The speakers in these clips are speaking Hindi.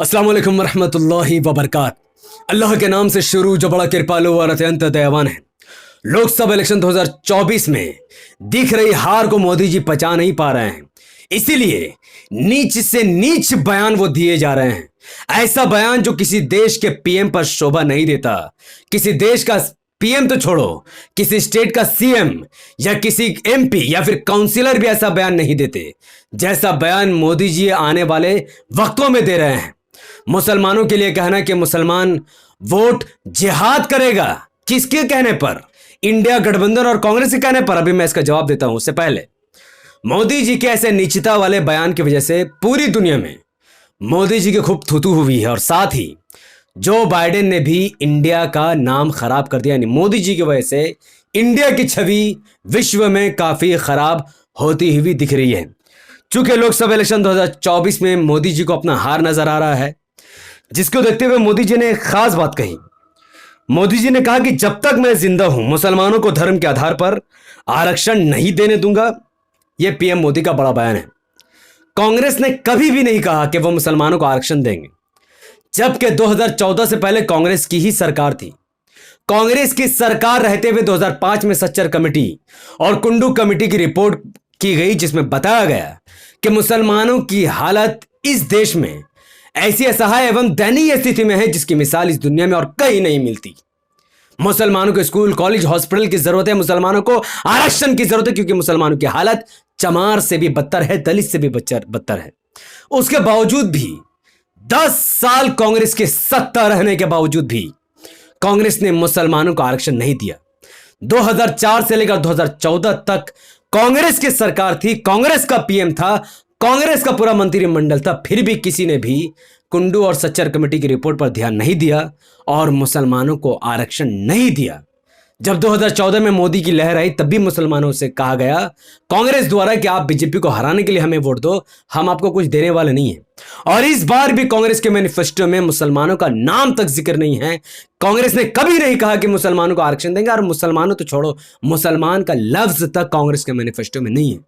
अस्सलाम वालेकुम रहमतुल्लाहि व बरकात। अल्लाह के नाम से शुरू जो बड़ा कृपालु और अत्यंत दयावान है। लोकसभा इलेक्शन 2024 में दिख रही हार को मोदी जी पचा नहीं पा रहे हैं, इसीलिए नीच से नीच बयान वो दिए जा रहे हैं। ऐसा बयान जो किसी देश के पीएम पर शोभा नहीं देता। किसी देश का पीएम तो छोड़ो, किसी स्टेट का सीएम या किसी एमपी या फिर काउंसिलर भी ऐसा बयान नहीं देते जैसा बयान मोदी जी आने वाले वक्तों में दे रहे हैं। मुसलमानों के लिए कहना कि मुसलमान वोट जिहाद करेगा, किसके कहने पर? इंडिया गठबंधन और कांग्रेस के कहने पर। अभी मैं इसका जवाब देता हूं। उससे पहले मोदी जी के ऐसे नीचता वाले बयान की वजह से पूरी दुनिया में मोदी जी की खूब थूथू हुई है और साथ ही जो बाइडेन ने भी इंडिया का नाम खराब कर दिया। यानी मोदी जी की वजह से इंडिया की छवि विश्व में काफी खराब होती हुई दिख रही है। चूंकि लोकसभा इलेक्शन 2024 में मोदी जी को अपना हार नजर आ रहा है, जिसको देखते हुए मोदी जी ने एक खास बात कही। मोदी जी ने कहा कि जब तक मैं जिंदा हूं मुसलमानों को धर्म के आधार पर आरक्षण नहीं देने दूंगा। यह पीएम मोदी का बड़ा बयान है। कांग्रेस ने कभी भी नहीं कहा कि वो मुसलमानों को आरक्षण देंगे, जबकि 2014 से पहले कांग्रेस की ही सरकार थी। कांग्रेस की सरकार रहते हुए 2005 में सच्चर कमेटी और कुंडू कमेटी की रिपोर्ट की गई, जिसमें बताया गया कि मुसलमानों की हालत इस देश में ऐसी असहाय एवं दयनीय स्थिति में है जिसकी मिसाल इस दुनिया में और कहीं नहीं मिलती। मुसलमानों को स्कूल, कॉलेज, हॉस्पिटल की जरूरत है, मुसलमानों को आरक्षण की जरूरत है, क्योंकि मुसलमानों की हालत चमार से भी बदतर है, दलित से भी बदतर है। उसके बावजूद भी 10 साल कांग्रेस के सत्ता रहने के बावजूद भी कांग्रेस ने मुसलमानों को आरक्षण नहीं दिया। 2004 से लेकर 2014 तक कांग्रेस की सरकार थी, कांग्रेस का पीएम था, कांग्रेस का पूरा मंत्रिमंडल था, फिर भी किसी ने भी कुंडू और सच्चर कमेटी की रिपोर्ट पर ध्यान नहीं दिया और मुसलमानों को आरक्षण नहीं दिया। जब 2014 में मोदी की लहर आई तब भी मुसलमानों से कहा गया कांग्रेस द्वारा कि आप बीजेपी को हराने के लिए हमें वोट दो, हम आपको कुछ देने वाले नहीं है। और इस बार भी कांग्रेस के मैनिफेस्टो में मुसलमानों का नाम तक जिक्र नहीं है। कांग्रेस ने कभी नहीं कहा कि मुसलमानों को आरक्षण देंगे, और मुसलमानों तो छोड़ो, मुसलमान का लफ्ज तक कांग्रेस के मैनिफेस्टो में नहीं है।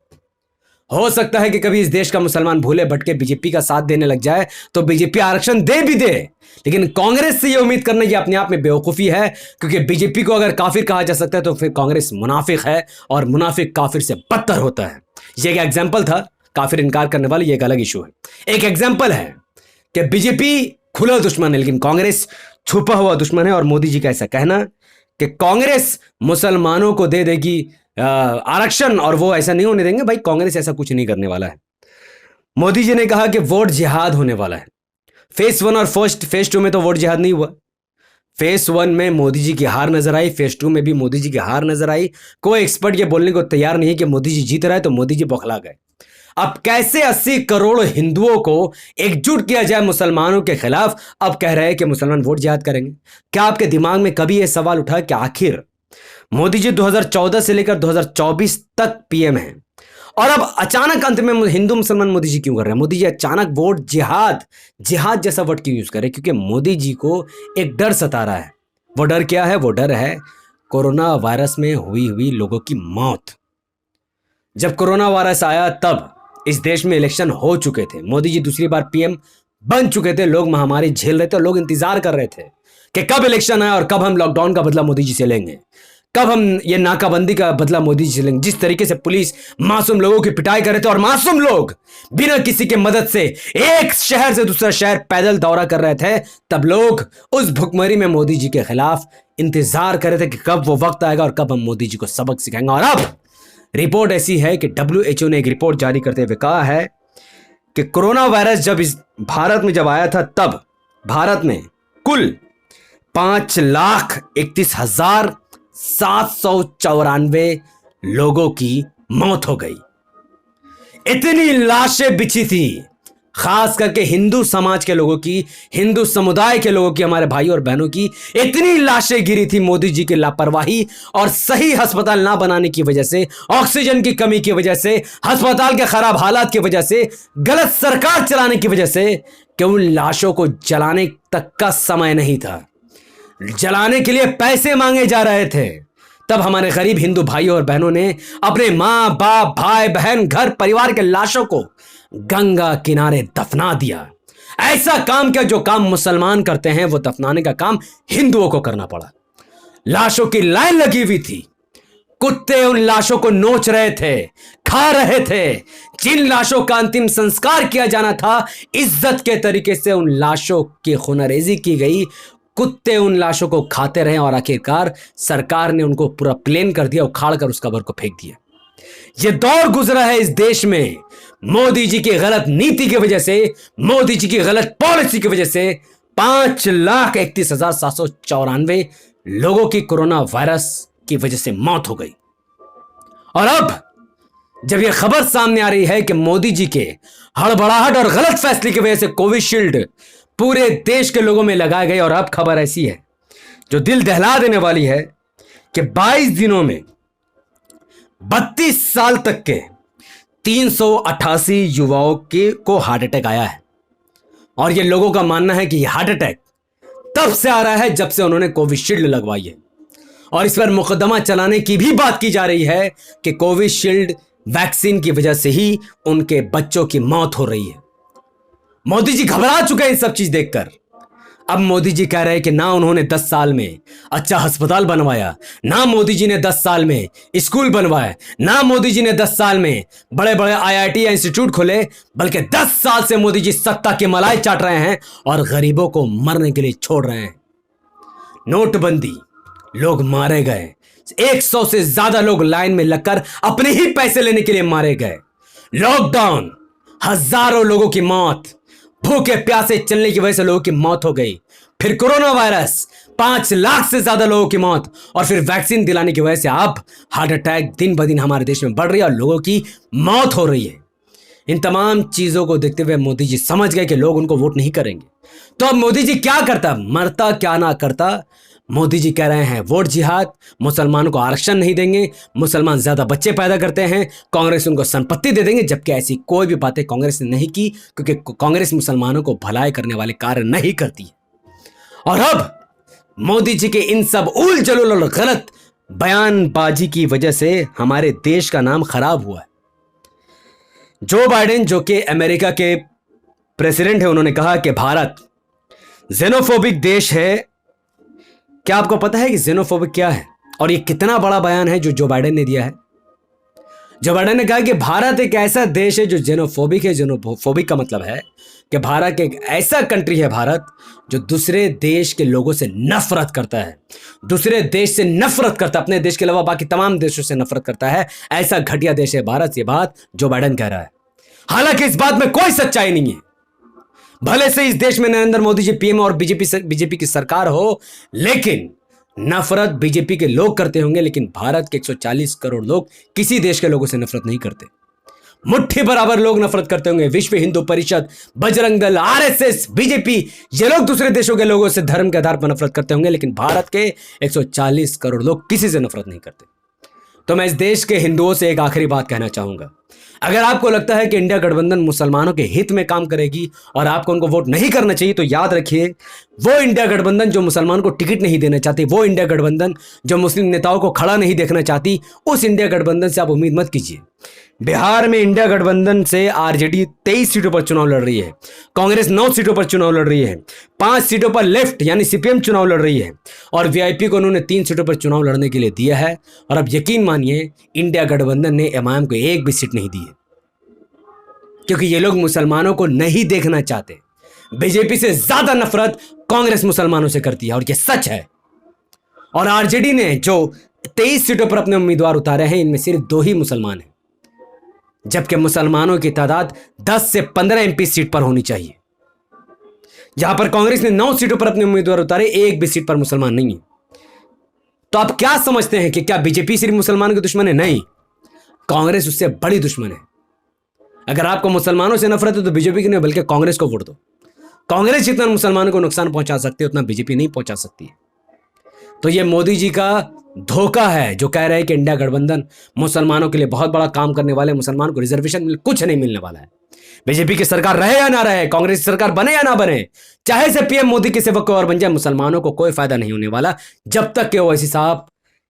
हो सकता है कि कभी इस देश का मुसलमान भूले भटके बीजेपी का साथ देने लग जाए तो बीजेपी आरक्षण दे भी दे, लेकिन कांग्रेस से यह उम्मीद करना यह अपने आप में बेवकूफी है, क्योंकि बीजेपी को अगर काफिर कहा जा सकता है तो फिर कांग्रेस मुनाफिक है, और मुनाफिक काफिर से बदतर होता है। यह एक एग्जाम्पल था, काफिर इनकार करने वाले, यह एक अलग इशू है। एक एग्जाम्पल है कि बीजेपी खुला दुश्मन है लेकिन कांग्रेस छुपा हुआ दुश्मन है। और मोदी जी का ऐसा कहना कि कांग्रेस मुसलमानों को दे देगी आरक्षण और वो ऐसा नहीं होने देंगे, भाई कांग्रेस ऐसा कुछ नहीं करने वाला है। मोदी जी ने कहा कि वोट जिहाद होने वाला है। फेज 1 और फेज 2 में तो वोट जिहाद नहीं हुआ। फेज 1 में मोदी जी की हार नजर आई, फेज 2 में भी मोदी जी की हार नजर आई। कोई एक्सपर्ट ये बोलने को तैयार नहीं है कि मोदी जी जीत रहा है, तो मोदी जी बौखला गए। अब कैसे 80 करोड़ हिंदुओं को एकजुट किया जाए मुसलमानों के खिलाफ? अब कह रहे हैं कि मुसलमान वोट जिहाद करेंगे। क्या आपके दिमाग में कभी यह सवाल उठा कि आखिर मोदी जी 2014 से लेकर 2024 तक पीएम हैं, और अब अचानक अंत में हिंदू मुसलमान मोदी जी क्यों कर रहे हैं? मोदी जी अचानक वोट जिहाद जैसा वर्ड क्यों यूज कर रहे हैं? क्योंकि मोदी जी को एक डर सता रहा है। वो डर क्या है? वो डर है कोरोना वायरस में हुई लोगों की मौत। जब कोरोना वायरस आया तब इस देश में इलेक्शन हो चुके थे, मोदी जी दूसरी बार पीएम बन चुके थे, लोग महामारी झेल रहे थे और लोग इंतजार कर रहे थे कि कब इलेक्शन आए और कब हम लॉकडाउन का बदला मोदी जी से लेंगे, कब हम ये नाकाबंदी का बदला मोदी जी से लेंगे। जिस तरीके से पुलिस मासूम लोगों की पिटाई कर रहे थे और मासूम लोग बिना किसी के मदद से एक शहर से दूसरा शहर पैदल दौरा कर रहे थे, तब लोग उस भुखमरी में मोदी जी के खिलाफ इंतजार कर रहे थे कि कब वो वक्त आएगा और कब हम मोदी जी को सबक सिखाएंगे। और अब रिपोर्ट ऐसी है कि WHO ने एक रिपोर्ट जारी करते हुए कहा है कि कोरोना वायरस जब इस भारत में जब आया था तब भारत में कुल 5,31,794 लोगों की मौत हो गई। इतनी लाशें बिछी थी, खास करके हिंदू समाज के लोगों की, हिंदू समुदाय के लोगों की, हमारे भाई और बहनों की इतनी लाशें गिरी थी मोदी जी की लापरवाही और सही अस्पताल ना बनाने की वजह से, ऑक्सीजन की कमी की वजह से, अस्पताल के खराब हालात की वजह से, गलत सरकार चलाने की वजह से, कि उन लाशों को जलाने तक का समय नहीं था। जलाने के लिए पैसे मांगे जा रहे थे। तब हमारे गरीब हिंदू भाई और बहनों ने अपने मां बाप, भाई बहन, घर परिवार के लाशों को गंगा किनारे दफना दिया। ऐसा काम किया जो काम मुसलमान करते हैं वो दफनाने का काम हिंदुओं को करना पड़ा। लाशों की लाइन लगी हुई थी, कुत्ते उन लाशों को नोच रहे थे, खा रहे थे। जिन लाशों का अंतिम संस्कार किया जाना था, इज्जत के तरीके से उन लाशों की खुनारेजी की गई। कुत्ते उन लाशों को खाते रहे और आखिरकार सरकार ने उनको पूरा प्लेन कर दिया, उखाड़ कर उस कब्र को फेंक दिया। यह दौर गुजरा है इस देश में मोदी जी की गलत नीति की वजह से, मोदी जी की गलत पॉलिसी की वजह से 5,31,794 लोगों की कोरोना वायरस की वजह से मौत हो गई। और अब जब यह खबर सामने आ रही है कि मोदी जी के हड़बड़ाहट और गलत फैसले की वजह से कोविशील्ड पूरे देश के लोगों में लगाए गए, और अब खबर ऐसी है जो दिल दहला देने वाली है कि 22 दिनों में 32 साल तक के 388 युवाओं को हार्ट अटैक आया है। और ये लोगों का मानना है कि यह हार्ट अटैक तब से आ रहा है जब से उन्होंने कोविशील्ड लगवाई है। और इस पर मुकदमा चलाने की भी बात की जा रही है कि कोविशील्ड वैक्सीन की वजह से ही उनके बच्चों की मौत हो रही है। मोदी जी घबरा चुके हैं इन सब चीज देखकर। अब मोदी जी कह रहे हैं कि ना उन्होंने 10 साल में अच्छा अस्पताल बनवाया, ना मोदी जी ने 10 साल में स्कूल बनवाए, ना मोदी जी ने 10 साल में बड़े बड़े IIT या इंस्टीट्यूट खोले, बल्कि 10 साल से मोदी जी सत्ता की मलाई चाट रहे हैं और गरीबों को मरने के लिए छोड़ रहे हैं। नोटबंदी, लोग मारे गए, 100 से ज्यादा लोग लाइन में लगकर अपने ही पैसे लेने के लिए मारे गए। लॉकडाउन, हजारों लोगों की मौत, भूखे प्यासे चलने की वजह से लोगों की मौत हो गई। फिर कोरोना वायरस, 5 लाख से ज्यादा लोगों की मौत, और फिर वैक्सीन दिलाने की वजह से अब हार्ट अटैक दिन ब दिन हमारे देश में बढ़ रही है और लोगों की मौत हो रही है। इन तमाम चीजों को देखते हुए मोदी जी समझ गए कि लोग उनको वोट नहीं करेंगे। तो अब मोदी जी क्या करता, मरता क्या ना करता। मोदी जी कह रहे हैं वोट जिहाद, मुसलमानों को आरक्षण नहीं देंगे, मुसलमान ज्यादा बच्चे पैदा करते हैं, कांग्रेस उनको संपत्ति दे देंगे। जबकि ऐसी कोई भी बातें कांग्रेस ने नहीं की, क्योंकि कांग्रेस मुसलमानों को भलाई करने वाले कार्य नहीं करती है। और अब मोदी जी के इन सब उल जलूल और गलत बयानबाजी की वजह से हमारे देश का नाम खराब हुआ है। जो बाइडेन, जो कि अमेरिका के प्रेसिडेंट है, उन्होंने कहा कि भारत जेनोफोबिक देश है। क्या आपको पता है कि जेनोफोबिक क्या है? और ये कितना बड़ा बयान है जो बाइडेन ने दिया है। जो बाइडेन ने कहा कि भारत एक ऐसा देश है जो जेनोफोबिक है। जेनोफोबिक का मतलब है कि भारत एक ऐसा कंट्री है, भारत जो दूसरे देश के लोगों से नफरत करता है, दूसरे देश से नफरत करता है, अपने देश के अलावा बाकी तमाम देशों से नफरत करता है। ऐसा घटिया देश है भारत। ये बात जो बाइडेन कह रहा है। हालांकि इस बात में कोई सच्चाई नहीं है। भले से इस देश में नरेंद्र मोदी जी पीएम और बीजेपी की सरकार हो, लेकिन नफरत बीजेपी के लोग करते होंगे, लेकिन भारत के 140 करोड़ लोग किसी देश के लोगों से नफरत नहीं करते। मुट्ठी बराबर लोग नफरत करते होंगे। विश्व हिंदू परिषद, बजरंग दल, RSS, बीजेपी, ये लोग दूसरे देशों के लोगों से धर्म के आधार पर नफरत करते होंगे, लेकिन भारत के 140 करोड़ लोग किसी से नफरत नहीं करते। तो मैं इस देश के हिंदुओं से एक आखिरी बात कहना चाहूंगा। अगर आपको लगता है कि इंडिया गठबंधन मुसलमानों के हित में काम करेगी और आपको उनको वोट नहीं करना चाहिए, तो याद रखिए, वो इंडिया गठबंधन जो मुसलमानों को टिकट नहीं देना चाहती, वो इंडिया गठबंधन जो मुस्लिम नेताओं को खड़ा नहीं देखना चाहती, उस इंडिया गठबंधन से आप उम्मीद मत कीजिए। बिहार में इंडिया गठबंधन से आरजेडी 23 सीटों पर चुनाव लड़ रही है, कांग्रेस 9 सीटों पर चुनाव लड़ रही है, 5 सीटों पर लेफ्ट यानी सीपीएम चुनाव लड़ रही है, और वीआईपी को उन्होंने 3 सीटों पर चुनाव लड़ने के लिए दिया है। और अब यकीन मानिए, इंडिया गठबंधन ने एमआईएम को एक भी सीट नहीं दी है, क्योंकि ये लोग मुसलमानों को नहीं देखना चाहते। बीजेपी से ज्यादा नफरत कांग्रेस मुसलमानों से करती है, और ये सच है। और आरजेडी ने जो 23 सीटों पर अपने उम्मीदवार उतारे हैं, इनमें सिर्फ 2 ही मुसलमान हैं, जबकि मुसलमानों की तादाद 10 से 15 एमपी सीट पर होनी चाहिए। जहां पर कांग्रेस ने 9 सीटों पर अपने उम्मीदवार उतारे, एक भी सीट पर मुसलमान नहीं है। तो आप क्या समझते हैं कि क्या बीजेपी सिर्फ मुसलमानों के दुश्मन है? नहीं, कांग्रेस उससे बड़ी दुश्मन है। अगर आपको मुसलमानों से नफरत है तो बीजेपी की नहीं, बल्कि कांग्रेस को वोट दो। कांग्रेस जितना मुसलमानों को नुकसान पहुंचा सकती है, उतना बीजेपी नहीं पहुंचा सकती है। तो ये मोदी जी का धोखा है जो कह रहे हैं कि इंडिया गठबंधन मुसलमानों के लिए बहुत बड़ा काम करने वाले, मुसलमान को रिजर्वेशन कुछ नहीं मिलने वाला है। बीजेपी की सरकार रहे या ना रहे, कांग्रेस की सरकार बने या ना बने, चाहे से पीएम मोदी के सेवक को और बन जाए, मुसलमानों को कोई फायदा नहीं होने वाला, जब तक कि ओवैसी साहब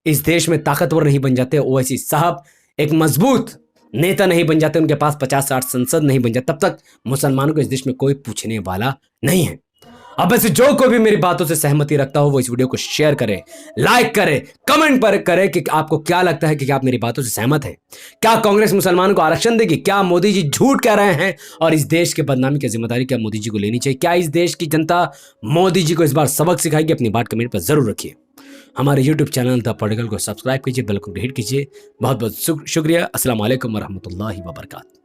इस देश में ताकतवर नहीं बन जाते। ओवैसी साहब एक मजबूत नेता नहीं बन जाते, उनके पास 50-60 संसद नहीं बन जाते, तब तक मुसलमानों को इस देश में कोई पूछने वाला नहीं है। अब वैसे जो कोई भी मेरी बातों से सहमति रखता हो वो इस वीडियो को शेयर करे, लाइक करे, कमेंट पर करे कि आपको क्या लगता है कि क्या आप मेरी बातों से सहमत हैं। क्या कांग्रेस मुसलमानों को आरक्षण देगी? क्या मोदी जी झूठ कह रहे हैं और इस देश के बदनामी की जिम्मेदारी क्या मोदी जी को लेनी चाहिए? क्या इस देश की जनता मोदी जी को इस बार सबक सिखाएगी? अपनी बात कमेंट पर जरूर रखिए। हमारे यूट्यूब चैनल द पॉलिटिकल को सब्सक्राइब कीजिए, बेल को हिट कीजिए। बहुत बहुत शुक्रिया। अस्सलाम वालेकुम वरहमतुल्लाहि वबरकातुहू।